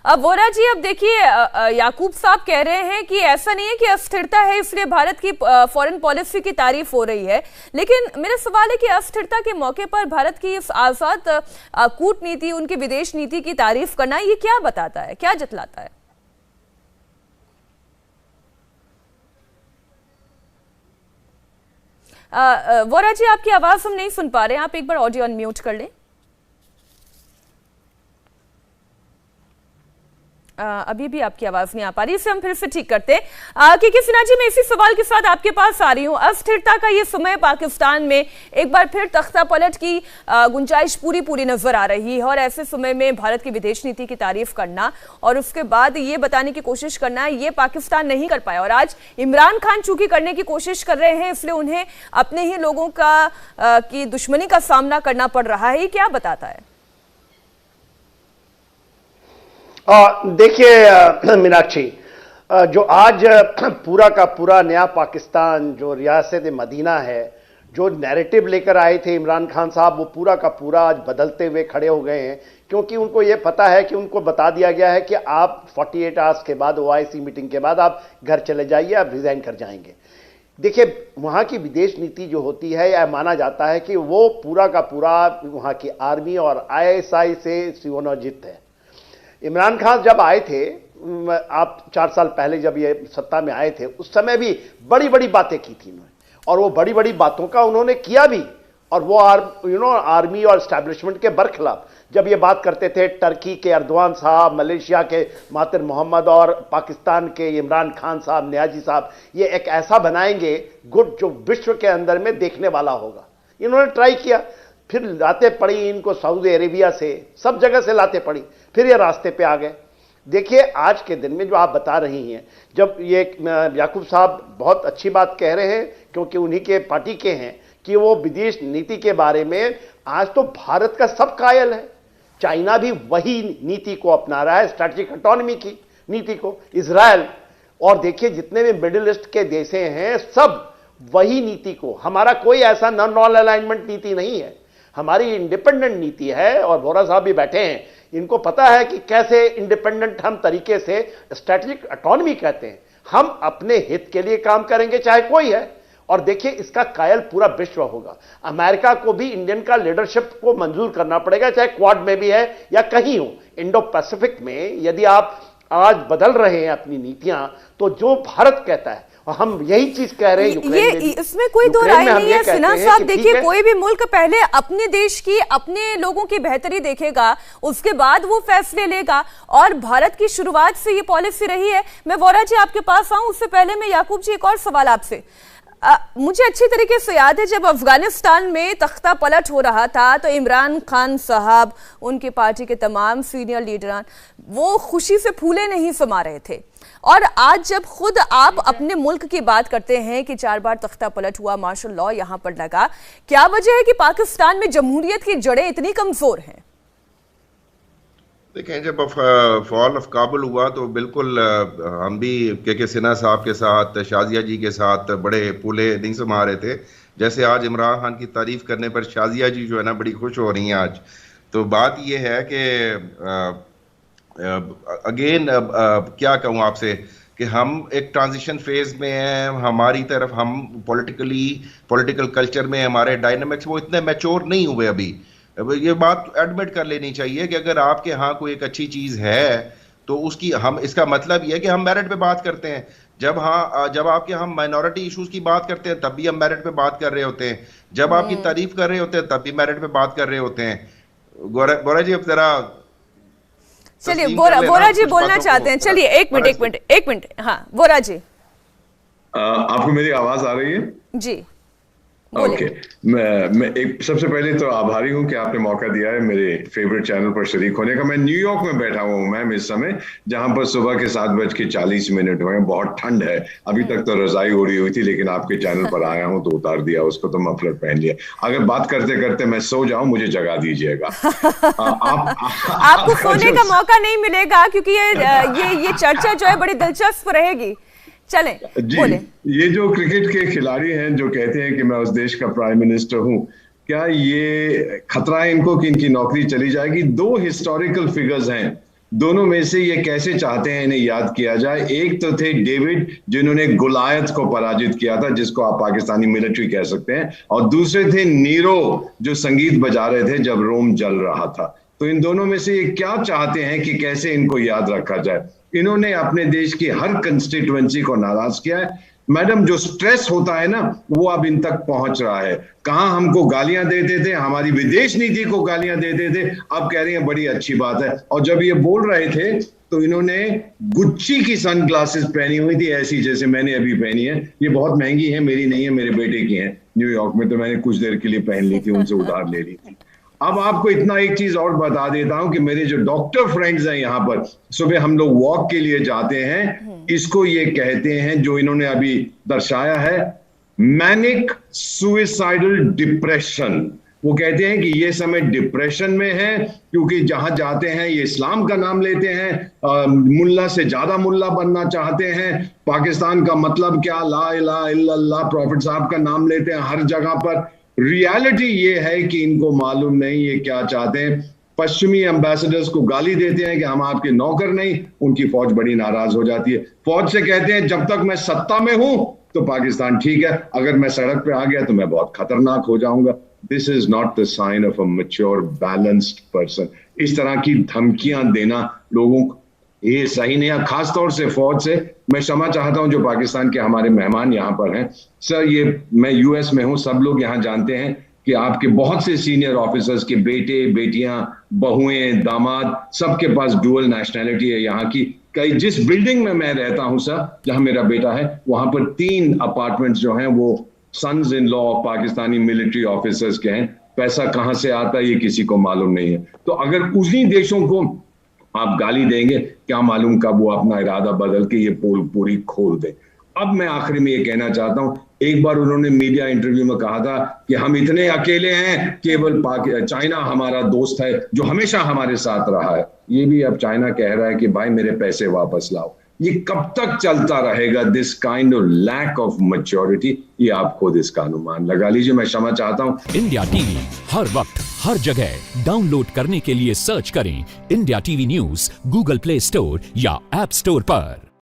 अब वोरा जी, अब देखिए याकूब साहब कह रहे हैं कि ऐसा नहीं है कि अस्थिरता है इसलिए भारत की फॉरेन पॉलिसी की तारीफ हो रही है, लेकिन मेरा सवाल है कि अस्थिरता के मौके पर भारत की इस आजाद कूटनीति, उनकी विदेश नीति की तारीफ करना, ये क्या बताता है, क्या जतलाता है? वोरा जी, आपकी आवाज हम नहीं सुन पा रहे हैं, आप एक बार ऑडियो अनम्यूट कर लें। अभी भी आपकी आवाज नहीं आ पा रही, इसे हम फिर से ठीक करते हैं। क्योंकि सिन्हा जी, मैं इसी सवाल के साथ आपके पास आ रही हूँ। अस्थिरता का ये समय पाकिस्तान में एक बार फिर तख्ता पलट की गुंजाइश पूरी नजर आ रही है, और ऐसे समय में भारत की विदेश नीति की तारीफ करना और उसके बाद ये बताने की कोशिश करना, ये पाकिस्तान नहीं कर पाया। और आज इमरान खान चूंकि करने की कोशिश कर रहे हैं, इसलिए उन्हें अपने ही लोगों की दुश्मनी का सामना करना पड़ रहा है। ये क्या बताता है? देखिए मीनाक्षी, जो आज पूरा का पूरा नया पाकिस्तान, जो रियासत मदीना है, जो नैरेटिव लेकर आए थे इमरान खान साहब, वो पूरा का पूरा आज बदलते हुए खड़े हो गए हैं। क्योंकि उनको ये पता है कि उनको बता दिया गया है कि आप 48 आवर्स के बाद, ओआईसी मीटिंग के बाद आप घर चले जाइए, आप रिजाइन कर जाएंगे। देखिए, वहाँ की विदेश नीति जो होती है, यह माना जाता है कि वो पूरा का पूरा वहाँ की आर्मी और आईएसआई से सुनियोजित है। इमरान खान जब आए थे, आप 4 साल पहले जब ये सत्ता में आए थे, उस समय भी बड़ी बड़ी बातें की थी उन्होंने, और वो बड़ी बड़ी बातों का उन्होंने किया भी। और वो आर्मी और एस्टैब्लिशमेंट के बरखिलाफ जब ये बात करते थे, टर्की के एर्दोआन साहब, मलेशिया के मातिर मोहम्मद और पाकिस्तान के इमरान खान साहब, नियाजी साहब, ये एक ऐसा बनाएंगे गुट जो विश्व के अंदर में देखने वाला होगा। इन्होंने ट्राई किया, फिर लाते पड़ी इनको सऊदी अरेबिया से, सब जगह से लाते पड़ी, फिर ये रास्ते पे आ गए। देखिए, आज के दिन में जो आप बता रही हैं, जब ये याकूब साहब बहुत अच्छी बात कह रहे हैं, क्योंकि उन्हीं के पार्टी के हैं, कि वो विदेश नीति के बारे में आज तो भारत का सब कायल है। चाइना भी वही नीति को अपना रहा है, स्ट्रैटेजिक ऑटोनॉमी की नीति को, इजराइल, और देखिए जितने भी मिडिल ईस्ट के देश हैं, सब वही नीति को। हमारा कोई ऐसा नॉन अलाइनमेंट नीति नहीं है, हमारी इंडिपेंडेंट नीति है। और वोरा साहब भी बैठे हैं, इनको पता है कि कैसे इंडिपेंडेंट हम तरीके से, स्ट्रैटेजिक ऑटोनॉमी कहते हैं, हम अपने हित के लिए काम करेंगे चाहे कोई है। और देखिए, इसका कायल पूरा विश्व होगा। अमेरिका को भी इंडियन का लीडरशिप को मंजूर करना पड़ेगा, चाहे क्वाड में भी है या कहीं हो। इंडो पैसिफिक में यदि आप आज बदल रहे हैं अपनी नीतियां, तो जो भारत कहता है, और हम यही चीज कह रहे हैं, ये इसमें कोई दो राय नहीं है सिन्हा साहब। देखिए, कोई भी मुल्क पहले अपने देश की, अपने लोगों की बेहतरी देखेगा, उसके बाद वो फैसले लेगा, और भारत की शुरुआत से ये पॉलिसी रही है। मैं वोरा जी आपके पास आऊं, उससे पहले मैं याकूब जी एक और सवाल आपसे। मुझे अच्छी तरीके से याद है, जब अफगानिस्तान में तख्ता पलट हो रहा था, तो इमरान खान साहब, उनकी पार्टी के तमाम सीनियर लीडरान, वो खुशी से फूले नहीं समा रहे थे। और आज जब खुद आप अपने मुल्क की बात करते हैं कि 4 बार तख्ता पलट हुआ, मार्शल लॉ यहां पर लगा, क्या वजह है कि पाकिस्तान में जमहूरियत की जड़ें इतनी कमजोर हैं? देखें, जब फॉल ऑफ काबुल हुआ तो बिल्कुल हम भी के सिन्हा साहब के साथ, शाजिया जी के साथ बड़े फूले नहीं समा रहे थे। जैसे आज इमरान खान की तारीफ करने पर शाजिया जी जो है ना बड़ी खुश हो रही हैं आज। तो बात यह है कि अगेन क्या कहूँ आपसे कि हम एक ट्रांजिशन फेज में हैं। हमारी तरफ हम पॉलिटिकल कल्चर में हमारे डायनामिक्स वो इतने मैच्योर नहीं हुए अभी। ये बात एडमिट कर लेनी चाहिए कि अगर आपके यहाँ कोई एक अच्छी चीज है तो उसकी हम, इसका मतलब ये है कि हम मेरिट पे बात करते हैं। जब आपके हम माइनॉरिटी इश्यूज की बात करते हैं तब भी हम मेरिट पे बात कर रहे होते हैं, जब आपकी तारीफ कर रहे होते हैं तब भी मेरिट पे बात कर रहे होते हैं। गोरा जी, अब जरा चलिए, वोरा जी बोलना चाहते हैं। चलिए, एक मिनट। हाँ वोरा जी, आपको मेरी आवाज आ रही है? जी ओके। मैं एक सबसे पहले तो आभारी हूं कि आपने मौका दिया है मेरे फेवरेट चैनल पर शरीक होने का। मैं न्यूयॉर्क में बैठा हुआ हूं मैम इस समय, जहां पर सुबह के 7:40 हुए हैं। बहुत ठंड है, अभी तक तो रजाई ओढ़ी हुई थी, लेकिन आपके चैनल पर आया हूं तो उतार दिया उसको, तो मफलर पहन लिया। अगर बात करते करते मैं सो जाऊं, मुझे जगा दीजिएगा। आपको सोने का मौका नहीं मिलेगा, क्योंकि ये चर्चा जो है बड़ी दिलचस्प रहेगी। चले बोले। ये जो क्रिकेट के खिलाड़ी हैं जो कहते हैं कि मैं उस देश का प्राइम मिनिस्टर हूं, क्या ये खतरा है इनको कि इनकी नौकरी चली जाएगी? 2 हिस्टोरिकल फिगर्स हैं दोनों में से ये कैसे चाहते हैं इन्हें याद किया जाए? एक तो थे डेविड, जिन्होंने गुलायत को पराजित किया था, जिसको आप पाकिस्तानी मिलिट्री कह सकते हैं, और दूसरे थे नीरो, जो संगीत बजा रहे थे जब रोम जल रहा था। तो इन दोनों में से ये क्या चाहते हैं कि कैसे इनको याद रखा जाए? इन्होंने अपने देश की हर कंस्टिट्यूएंसी को नाराज किया है। मैडम, जो स्ट्रेस होता है ना, वो अब इन तक पहुंच रहा है। कहां हमको गालियां देते थे, हमारी विदेश नीति को गालियां देते थे, अब कह रहे हैं बड़ी अच्छी बात है। और जब ये बोल रहे थे तो इन्होंने गुच्ची की सनग्लासेस पहनी हुई थी, ऐसी जैसे मैंने अभी पहनी है। ये बहुत महंगी है, मेरी नहीं है, मेरे बेटे की है। न्यूयॉर्क में तो मैंने कुछ देर के लिए पहन ली थी, उनसे उधार ले ली थी। अब आपको इतना एक चीज और बता देता हूं कि मेरे जो डॉक्टर फ्रेंड्स हैं यहाँ पर, सुबह हम लोग वॉक के लिए जाते हैं, इसको ये कहते हैं, जो इन्होंने अभी दर्शाया है, मैनिक सुइसाइडल डिप्रेशन। वो कहते हैं कि ये समय डिप्रेशन में है, क्योंकि जहां जाते हैं ये इस्लाम का नाम लेते हैं, मुल्ला से ज्यादा मुल्ला बनना चाहते हैं, पाकिस्तान का मतलब क्या, ला इलाहा इल्लल्लाह, प्रॉफिट साहब का नाम लेते हैं हर जगह पर। रियलिटी ये है कि इनको मालूम नहीं ये क्या चाहते हैं। पश्चिमी एम्बेसडर्स को गाली देते हैं कि हम आपके नौकर नहीं, उनकी फौज बड़ी नाराज हो जाती है। फौज से कहते हैं जब तक मैं सत्ता में हूं तो पाकिस्तान ठीक है, अगर मैं सड़क पे आ गया तो मैं बहुत खतरनाक हो जाऊंगा। This is not the sign of a mature balanced person. इस तरह की धमकियां देना लोगों को ये सही नहीं है, खासतौर से फौज से। मैं क्षमा चाहता हूं जो पाकिस्तान के हमारे मेहमान यहाँ पर हैं। सर, ये मैं यूएस में हूं, सब लोग यहाँ जानते हैं कि आपके बहुत से सीनियर ऑफिसर्स के बेटे, बेटियां, बहुएं, दामाद, सबके पास डुअल नेशनैलिटी है यहाँ की। कई जिस बिल्डिंग में मैं रहता हूं सर, जहां मेरा बेटा है, वहां पर 3 अपार्टमेंट्स जो हैं वो sons in law of Pakistani military officers के हैं। पैसा कहां से आता है ये किसी को मालूम नहीं है। तो अगर उन्हीं देशों को आप गाली देंगे, क्या मालूम कब वो अपना इरादा बदल के ये पोल पूरी खोल दे। अब मैं आखिरी में ये कहना चाहता हूं, एक बार उन्होंने मीडिया इंटरव्यू में कहा था कि हम इतने अकेले हैं, केवल चाइना हमारा दोस्त है जो हमेशा हमारे साथ रहा है। ये भी अब चाइना कह रहा है कि भाई मेरे पैसे वापस लाओ। ये कब तक चलता रहेगा this kind of lack of maturity? ये आप खुद इसका अनुमान लगा लीजिए। मैं क्षमा चाहता हूं। इंडिया टीवी हर वक्त हर जगह डाउनलोड करने के लिए सर्च करें India TV news Google play store या ऐप स्टोर पर।